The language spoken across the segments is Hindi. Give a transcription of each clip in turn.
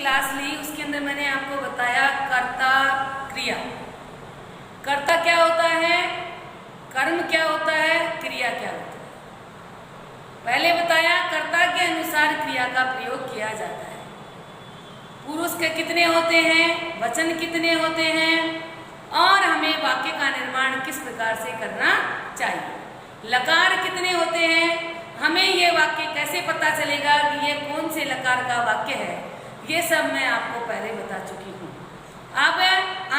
क्लास ली उसके अंदर मैंने आपको बताया कर्ता क्रिया। कर्ता क्या होता है, कर्म क्या होता है, क्रिया क्या होता है। पहले बताया कर्ता के अनुसार क्रिया का प्रयोग किया जाता है। पुरुष के कितने होते हैं, वचन कितने होते हैं और हमें वाक्य का निर्माण किस प्रकार से करना चाहिए। लकार कितने होते हैं, हमें ये वाक्य कैसे पता चलेगा कि ये कौन से लकार का वाक्य है, ये सब मैं आपको पहले बता चुकी हूँ। अब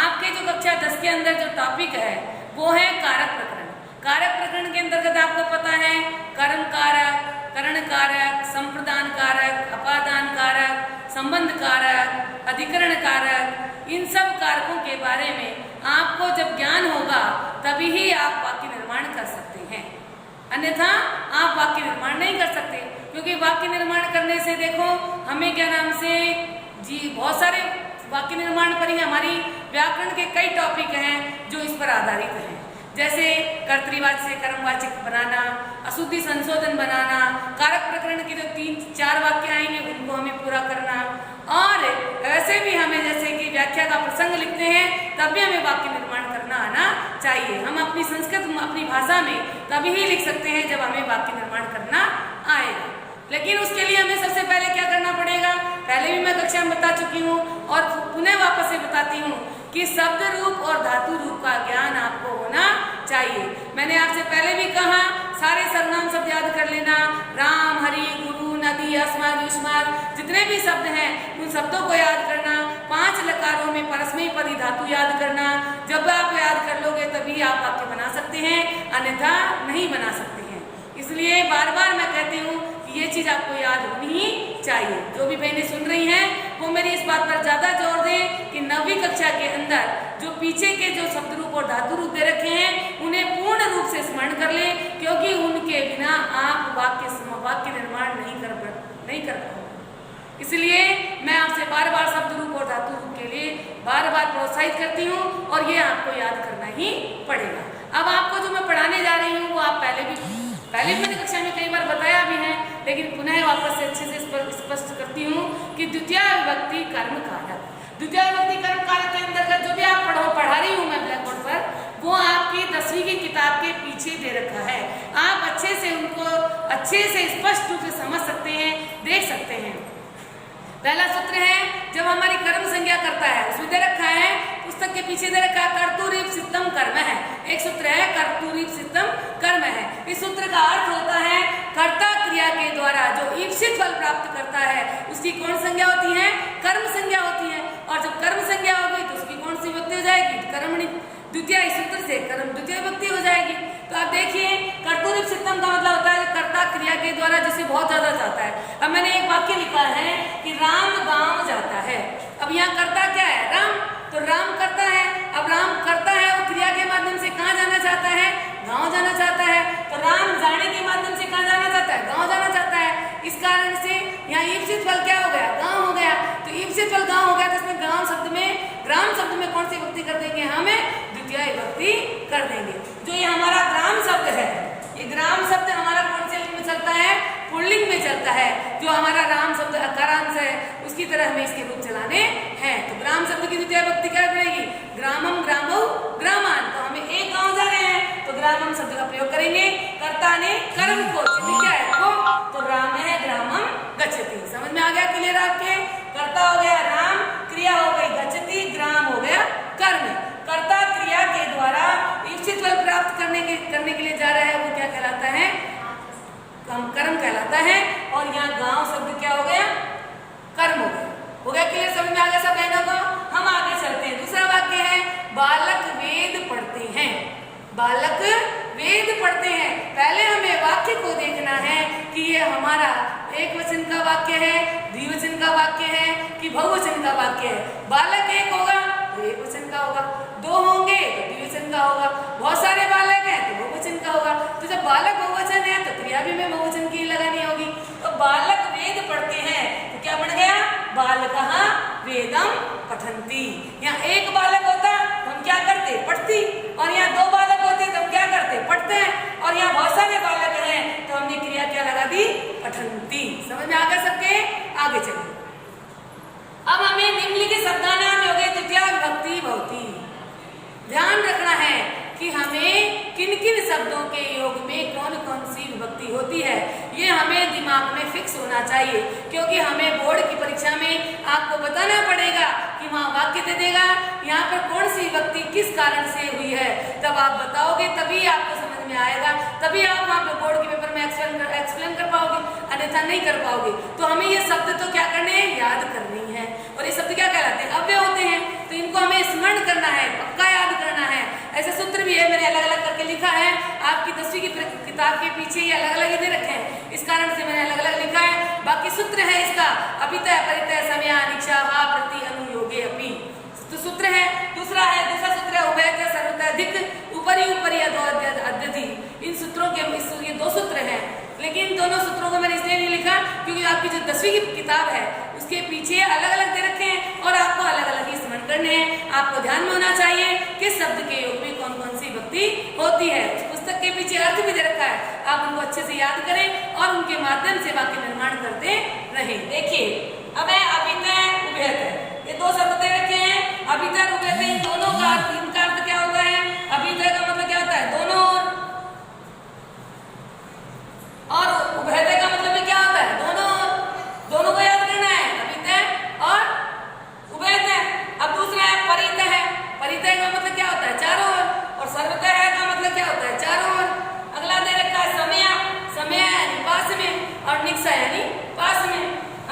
आपके जो कक्षा 10 के अंदर जो टॉपिक है वो है कारक प्रकरण। कारक प्रकरण के अंतर्गत आपको पता है कर्म कारक, करण कारक, संप्रदान कारक, अपादान कारक, संबंध कारक, अधिकरण कारक, इन सब कारकों के बारे में आपको जब ज्ञान होगा तभी ही आप वाक्य निर्माण कर सकते हैं, अन्यथा आप वाक्य निर्माण नहीं कर सकते। क्योंकि वाक्य निर्माण करने से देखो हमें क्या नाम से जी बहुत सारे वाक्य निर्माण पर ही हमारी व्याकरण के कई टॉपिक हैं जो इस पर आधारित हैं। जैसे कर्तृवाच्य से कर्मवाचक बनाना, अशुद्धि संशोधन बनाना, कारक प्रकरण के जो 3-4 वाक्य आएंगे उनको हमें पूरा करना, और वैसे भी हमें जैसे कि व्याख्या का प्रसंग लिखते हैं तब भी हमें वाक्य निर्माण करना आना चाहिए। हम अपनी संस्कृत अपनी भाषा में तभी ही लिख सकते हैं जब हमें वाक्य निर्माण करना आएगा। लेकिन उसके लिए हमें सबसे पहले क्या करना पड़ेगा, पहले भी मैं कक्षा में बता चुकी हूँ और पुनः वापस से बताती हूँ कि शब्द रूप और धातु रूप का ज्ञान आपको होना चाहिए। मैंने आपसे पहले भी कहा सारे सर्वनाम शब्द याद कर लेना, राम, हरि, गुरु, नदी, अस्मद, युष्मद, जितने भी शब्द हैं उन शब्दों को याद करना। 5 लकारों में परस्मैपदी धातु याद करना। जब आप याद कर लोगे तभी आप वाक्य बना सकते हैं, अन्यथा नहीं बना सकते हैं। इसलिए बार बार मैं कहती हूँ कि ये चीज आपको याद होनी ही चाहिए। जो भी बहनें सुन रही हैं वो मेरी इस बात पर ज्यादा जोर दें कि 9वीं कक्षा के अंदर जो पीछे के जो शब्द रूप और धातु रूप दे रखे हैं उन्हें पूर्ण रूप से स्मरण कर लें, क्योंकि उनके बिना आप वाक्य निर्माण नहीं कर पाओगे। इसलिए मैं आपसे बार बार शब्द रूप और धातु रूप के लिए बार बार प्रोत्साहित करती हूँ और ये आपको याद करना ही पड़ेगा। अब आपको जो मैं पढ़ाने जा रही हूँ वो आप पहले मैंने कक्षा में कई बार बताया भी है, लेकिन पुनः वापस से अच्छे से स्पष्ट करती हूँ कि द्वितीय विभक्ति कर्म कारक। द्वितीय विभक्ति कर्म कारक के अंतर्गत जो भी आप पढ़ा रही हूँ मैं ब्लैक बोर्ड पर, वो आपकी 10वीं की किताब के पीछे दे रखा है। आप अच्छे से उनको अच्छे से स्पष्ट रूप से समझ सकते हैं, देख सकते हैं। पहला सूत्र है जब हमारी कर्म संज्ञा करता है उसमें दे रखा है, पुस्तक के पीछे दे रखा है कर्तुरीप सिद्धम कर्म है। एक सूत्र है कर्तुरीप सिद्धम कर्म है। इस सूत्र का अर्थ होता है कर्ता क्रिया के द्वारा जो ईप्सित फल प्राप्त करता है उसकी कौन संज्ञा होती है, कर्म संज्ञा होती है। और जब कर्म संज्ञा होगी तो उसकी कौन सी विभक्ति हो जाएगी, कर्मणि द्वितीय। इस सूत्र से कर्म द्वितीय विभक्ति हो जाएगी। तो आप देखिए कर्तुरीप सिद्धम का मतलब होता है कर्ता क्रिया के द्वारा जिसे बहुत ज्यादा जाता है। अब मैंने एक वाक्य लिखा है कि राम गांव जाता है। अब यहाँ कर्ता क्या है, राम, तो राम करता है। अब राम करता है वो क्रिया के माध्यम से कहाँ जाना चाहता है, गांव जाना चाहता है। तो राम जाने के माध्यम से कहाँ जाना चाहता है, गांव जाना चाहता है। इस कारण से यहाँ ईप्सित फल क्या हो गया, गांव हो गया। तो ईप्सित फल गांव हो गया तो इसमें गांव शब्द में, ग्राम शब्द में कौन सी विभक्ति कर देंगे, हमें द्वितीय विभक्ति कर देंगे। जो ये हमारा ग्राम शब्द है, ये ग्राम शब्द हमारा कौन से लिंग में चलता है, पुल्लिंग में चलता है। जो हमारा राम शब्द अकारांश है उसकी तरह हमें इसके रूप चलाने हैं। तो ग्राम शब्द की द्वितीय विभक्ति क्या करेगी, ग्रामम ग्रामौ ग्रामान। तो हमें एक गांव जा रहे हैं तो ग्रामम शब्द का प्रयोग करेंगे। कर्ता ने कर्म को क्या है को, तो राम है ग्रामम गच्छति। समझ में आ गया, क्लियर आपके। कर्ता हो गया राम, क्रिया हो गई गच्छति, ग्राम हो गया कर्म। कर्ता क्रिया के द्वारा इच्छित फल प्राप्त करने के लिए जा रहा है वो क्या कहलाता है, कर्म कहलाता है। और यहाँ गांव शब्द क्या हो गया, कर्म हो गया। हो गया क्लियर, समझ में आ गया सब बहनों को। हम आगे चलते हैं। दूसरा वाक्य है बालक वेद पढ़ते हैं। बालक वेद पढ़ते हैं। पहले हमें वाक्य को देखना है कि ये हमारा एक वचन का वाक्य है, द्विवचन का वाक्य है कि बहुवचन का वाक्य है। बालक एक होगा तो एक वचन का होगा, 2 होंगे तो द्विवचन का होगा, बहुत सारे बालक हैं तो बहुवचन का होगा। तो जब बालक बहुवचन है तो क्रिया भी में बहुवचन की लगानी होगी। तो बालक वेद पढ़ते हैं तो क्या बन गया, बालकः वेदम पठन्ति। यहाँ एक बालक होता तो हम क्या करते, पढ़ती। और यहाँ 2 बालक होते तो हम क्या करते, पढ़ते हैं। और यहाँ बहुत सारे बालक हैं तो हमने क्रिया क्या लगा दी, पठन्ति। समझ में आ गया सबके, आगे चलिए। अब ध्यान रखना है कि हमें किन किन शब्दों के योग में कौन कौन सी विभक्ति होती है, ये हमें दिमाग में फिक्स होना चाहिए, क्योंकि हमें बोर्ड की परीक्षा में आपको बताना पड़ेगा कि वहाँ वाक्य दे देगा यहाँ पर कौन सी विभक्ति किस कारण से हुई है, तब आप बताओगे तभी आपको समझ में आएगा, तभी आप वहाँ पे बोर्ड के पेपर में एक्सप्लेन कर पाओगे, अन्यथा नहीं कर पाओगे। तो हमें ये शब्द तो क्या करने हैं, याद करनी है। और ये शब्द क्या कहलाते हैं, अव्यय होते हैं, तो इनको हमें स्मरण करना है, पक्का याद करना है। ऐसे सूत्र भी है, मैंने अलग अलग करके लिखा है, आपकी 10वीं की किताब के पीछे ये अलग अलग दे रखे हैं, इस कारण से मैंने अलग अलग लिखा है। बाकी सूत्र है इसका अभितय परितय समया निक्षा हा प्रति अनुयोगे अपि, तो सूत्र है। दूसरा सूत्र है उभयतः सर्वतः अधिक ऊपरी ऊपरी अधो अध्यधि। इन सूत्रों के ये 2 सूत्र हैं, लेकिन दोनों सूत्रों को मैंने इसलिए नहीं लिखा क्योंकि आपकी जो 10वीं की किताब है उसके पीछे अलग अलग दे रखे हैं और आपको अलग अलग ही स्मरण करने हैं। आपको ध्यान में होना चाहिए कि शब्द के योग में कौन कौन सी विभक्ति होती है। उस पुस्तक के पीछे अर्थ भी दे रखा है, आप उनको अच्छे से याद करें और उनके माध्यम से वाक्य निर्माण करते रहें। देखिए अब है अभितय उभयतय, ये 2 शब्द दे रखे हैं, अभितय उभयतय, इन दोनों का इनका अर्थ क्या होता है, अभितय का मतलब क्या होता है, दोनों और उभयतय का मतलब क्या होता है, दोनों को याद करना है, अभितय और उभयतय। अब दूसरा है परितय है, परितय का मतलब क्या होता है, चारों ओर, और सर्वतय का मतलब क्या होता है, चारों ओर। अगला दे रखा है समया, समया यानी पास में, और निक्षा यानी पास में।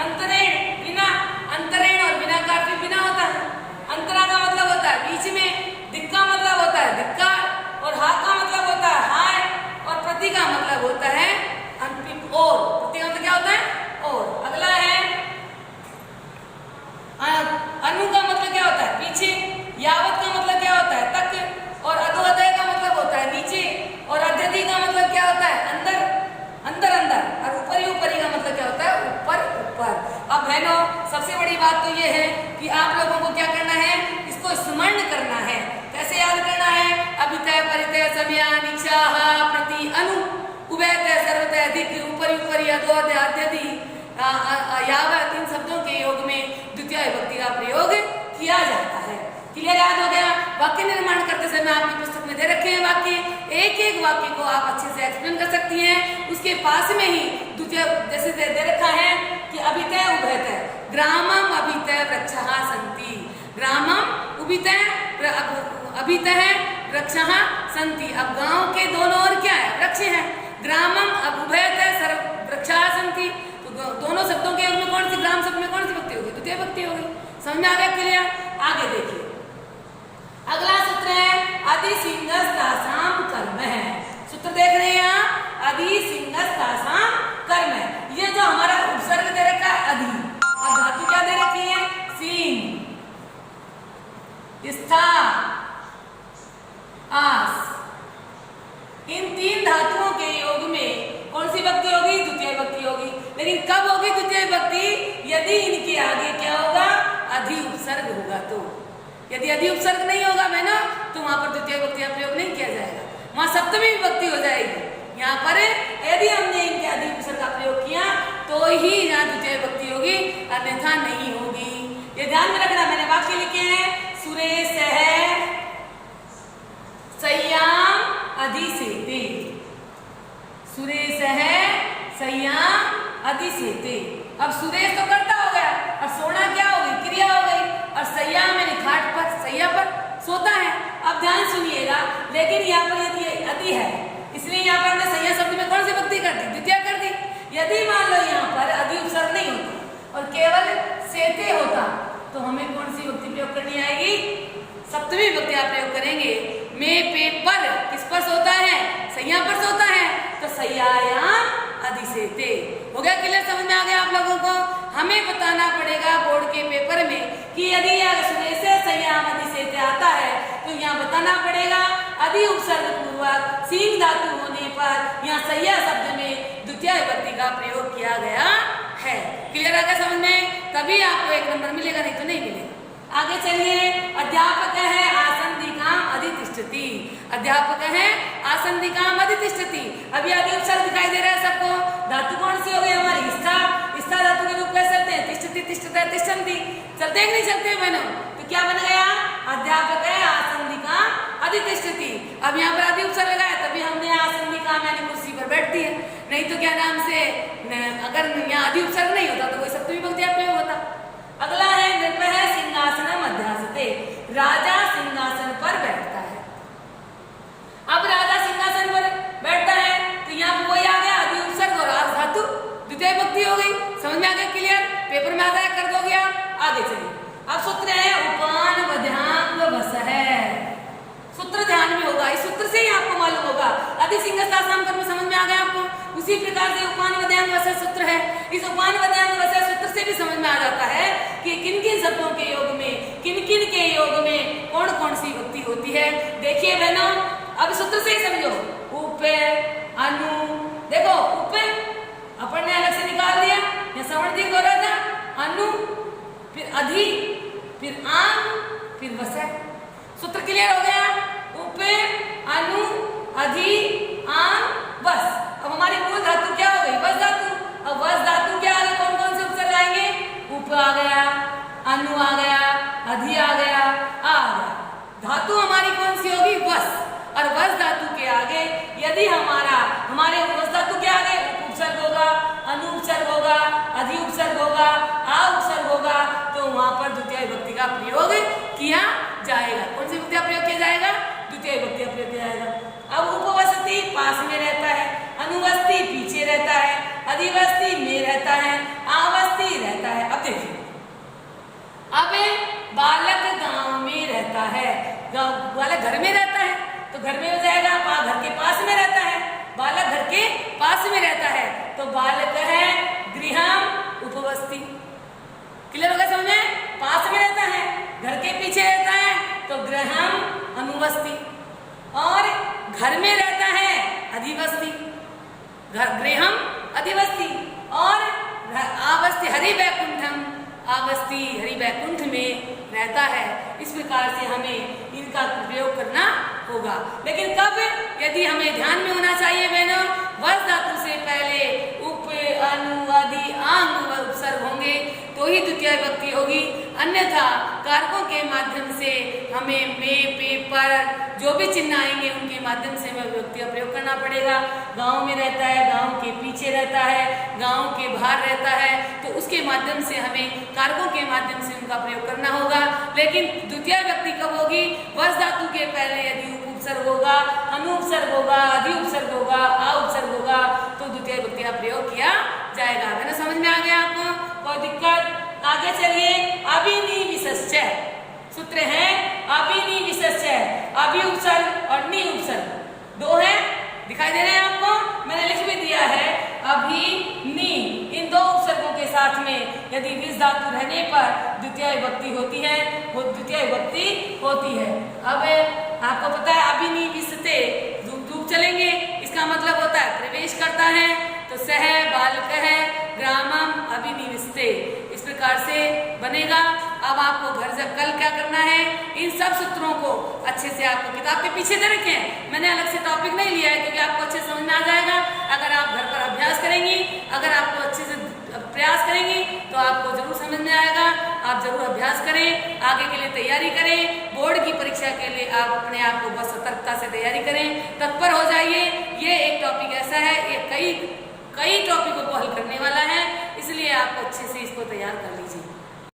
अंतरेण बिना, अंतरेण और बिना का अर्थ बिना होता है। अंतरा का मतलब होता है बीच में, दिक्का मतलब होता है दिक्का, और हा का मतलब होता है हाय, और प्रति का मतलब होता है अंतिम और। प्रति का मतलब क्या होता है और। अगला है अनु का मतलब क्या होता है पीछे, यावत का मतलब क्या होता है तक, और अधोअधय का मतलब होता है नीचे, और अध्यधि का मतलब क्या होता है अंदर, अंदर अंदर, और ऊपरी ऊपरी का मतलब क्या होता है ऊपर ऊपर। अब बहनों सबसे बड़ी बात तो ये है कि आप लोगों को क्या करना है, इसको स्मरण करना है। कैसे याद करना है, अभितय परितय समया निक्षा हा प्रति अनु उभयतय सर्वतय अधिक ऊपरी ऊपरी अधोअधय अध्यधि यावत, इन शब्दों के योग में द्वितीय विभक्ति का प्रयोग किया जाता है। क्लियर, याद हो गया। वाक्य निर्माण करते समय आपकी पुस्तक में दे रखे हैं वाक्य, एक एक वाक्य को आप अच्छे से एक्सप्लेन कर सकती हैं। उसके पास में ही द्वितीय जैसे दे रखा है कि अभितय उभयतय, ग्रामम अभितय वृक्षः सन्ति, ग्रामम उभितय अभितय वृक्षः सन्ति। अब गांव के दोनों ओर क्या है, वृक्ष है। ग्रामम अब उभयतय वृक्षः सन्ति, तो दोनों शब्दों के योग में कौन सी, ग्राम शब्द में कौन सी विभक्ति होगी, द्वितीय विभक्ति होगी। समझ में आ गया, क्लियर। आगे देखिए अगला सूत्र है अधिसिंगस्तासाम कर्म है। सूत्र देख रहे हैं यहाँ, अधिसिंगस्तासाम कर्म है। ये जो हमारा उपसर्ग दे रखा है अधि, और धातु क्या दे रखी है, सिंह, स्था, आस, इन 3 धातुओं के योग में कौन सी विभक्ति होगी, द्वितीय विभक्ति होगी। लेकिन कब होगी द्वितीय विभक्ति, यदि इनके आगे क्या होगा, अधि उपसर्ग होगा। तो यदि अधि उपसर्ग नहीं होगा बहनों तो वहां पर द्वितीय विभक्ति का प्रयोग नहीं किया जाएगा, वहां सप्तमी विभक्ति हो जाएगी। यहाँ पर यदि हमने इनके अधि उपसर्ग का प्रयोग किया तो ही यहाँ द्वितीय विभक्ति होगी, अन्यथा नहीं होगी। ये ध्यान में रखना। मैंने वाक्य लिखे हैं, सुरेश है संयाम अधिसेते, सुरेश है संयाम अधिसेते। अब सुरेश तो करता हो गया, और सोना क्या हो गई, क्रिया हो गई, और सैया में घाट पर, सैया पर सोता है। अब ध्यान सुनिएगा, लेकिन यहाँ पर यदि अति है, इसलिए यहाँ पर हमने सैया शब्द में कौन सी विभक्ति कर दी, द्वितीय कर दी। यदि मान लो यहाँ पर अधि उपसर्ग नहीं होता और केवल सेते होता तो हमें कौन सी विभक्ति प्रयोग करनी आएगी, सप्तमी विभक्ति आप प्रयोग करेंगे। मैं पेपर किस पर सोता है, सैया पर सोता है, तो सैयायाम अधिसेते। हो गया क्लियर, समझ में आ गया आप लोगों को। हमें बताना पड़ेगा बोर्ड के पेपर में कि यदि सुरेश संयाम अधिसेते आता है तो यहाँ बताना पड़ेगा अधि उपसर्ग पूर्वक सींग धातु होने पर यहाँ सैया शब्द में द्वितीय विभक्ति का प्रयोग किया गया है। क्लियर आ गया समझ में, तभी आपको 1 नंबर मिलेगा, नहीं तो नहीं मिलेगा। आगे चलिए, अध्यापक है आसंदिकाम अधितिष्ठति, अध्यापक है आसंदिकाम अधितिष्ठति। अभी आदि उपसर्ग दिखाई दे रहा है सबको, धातु कौन सी हो गई हमारी, स्था, स्था धातु के रूप में चलते हैं, तिष्ठति तिष्ठते तिष्ठन्ति, चलते कि नहीं चलते बहनों, तो क्या बन गया, अध्यापक है आसंदिकाम अधितिष्ठति। अब यहाँ पर आदि उपसर्ग लगाया तभी हमने आसन भी काम यानी कुर्सी पर बैठती है, नहीं तो क्या नाम से अगर यहाँ आदि उपसर्ग नहीं होता तो कोई सप्तमी विभक्ति प्रयोग होता। अगला है नृपः सिंहासनम अध्यासते, राजा सिंहासन पर बैठता है। अब राजा सिंहासन पर बैठता है तो यहाँ पर वही आ गया आदि उपसर्ग और आस धातु द्वितीय विभक्ति हो गई। समझ में आ गया? क्लियर? पेपर में आ जाए कर दोगे आप। आगे चलिए, अब सूत्र है उपान वध्यांग वसः। सूत्र ध्यान में होगा, इस सूत्र से ही आपको मालूम होगा। आदि सिंहस्तासाम कर्म समझ में आ गया आपको? उसी प्रकार से उपान वध्यांग वसः सूत्र है। इस उपान वध्यांग वसः सूत्र से भी समझ में आ जाता है कि किन किन शब्दों के योग में, किन किन के योग में कौन कौन सी विभक्ति होती है। देखिए बहनों, अब सूत्र से ही समझो। उप, अनु, देखो उप अपन ने अलग से निकाल दिया, या श्रवण दीर्घ हो रहा था, अनु फिर अधि फिर आंग फिर वसः। सूत्र क्लियर हो गया? उप, अनु, अधि, आंग, वस। अब हमारी मूल धातु क्या हो गई? वस धातु। अब वस धातु के आगे कौन कौन से उपसर्ग आएंगे? उप आ गया, अनु आ गया, अधि आ गया, आ गया। धातु हमारी कौन सी होगी? वस। और वस धातु के आगे यदि हमारे वस धातु के आगे उप उपसर्ग होगा, अनु उपसर्ग होगा, अधि उपसर्ग होगा, आ उपसर्ग होगा, तो वहां पर द्वितीय विभक्ति का प्रयोग किया जाएगा। कौन सी विभक्ति का प्रयोग किया जाएगा? द्वितीय विभक्ति का प्रयोग किया जाएगा। अब उपवसति पास में रहता है, अनुवस्ति पीछे रहता है, अधिवस्ति में रहता है, आवस्ति रहता है। अब देखिए, अब बालक गांव में रहता है, बालक घर में रहता है तो घर में हो जाएगा, घर के पास में रहता है, बालक घर के पास में रहता है तो बालक है गृहम उपवस्ति। क्लियर होगा समझ में? पास में रहता है, घर के पीछे रहता है तो गृहम अनुवस्ति, और घर में रहता है अधिवस्ति, गृहम अधिवस्ति, और आवस्ति हरि वैकुंठम, आवस्ति हरि वैकुंठ में रहता है। इस प्रकार से हमें इनका प्रयोग करना होगा। लेकिन कब? यदि हमें ध्यान में होना चाहिए बहनों, वस धातु से पहले उप, अनु, अधि, आंग उपसर्ग होंगे तो ही द्वितीय विभक्ति होगी, अन्यथा कारकों के माध्यम से हमें में, पे, पर जो भी चिन्ह आएंगे उनके माध्यम से हमें विभक्ति का प्रयोग करना पड़ेगा। गांव में रहता है, गांव के पीछे रहता है, गांव के बाहर रहता है, तो उसके माध्यम से हमें कारकों के माध्यम से उनका प्रयोग करना होगा। लेकिन द्वितीय विभक्ति कब होगी? वस धातु के पहले यदि उप उपसर्ग होगा, अनु उपसर्ग होगा, अधि उपसर्ग होगा, आ उपसर्ग होगा तो द्वितीय विभक्ति का प्रयोग किया जाएगा। है ना? समझ में आ गया आपको? कोई दिक्कत? आगे चलिए, अभिनी विशेष्य सूत्र है। अभिनी विशेष्य, अभि उपसर्ग और नि उपसर्ग दो है, दिखाई दे रहे हैं आपको? मैंने लिख भी दिया है अभि, नि, इन दो उपसर्गों के साथ में यदि विस धातु रहने पर द्वितीय विभक्ति होती है, वो द्वितीय विभक्ति होती है। अब आपको पता है अभिनी विशते धूप चलेंगे, इसका मतलब होता है प्रवेश करता है, तो सह बालक है ग्रामम अभिनिविष्टे, इस प्रकार से बनेगा। अब आपको घर से कल क्या करना है? इन सब सूत्रों को अच्छे से आपको किताब के पीछे दे रखे हैं, मैंने अलग से टॉपिक नहीं लिया है क्योंकि आपको अच्छे समझ में आ जाएगा। अगर आप घर पर अभ्यास करेंगी, अगर आपको अच्छे से प्रयास करेंगी तो आपको जरूर समझ में आएगा। आप जरूर अभ्यास करें, आगे के लिए तैयारी करें, बोर्ड की परीक्षा के लिए आप अपने आप को बस सतर्कता से तैयारी करें, तत्पर हो जाइए। ये एक टॉपिक ऐसा है, ये कई टॉपिकों को हल करने वाला है, इसलिए आपको अच्छे से इसको तैयार कर लिया।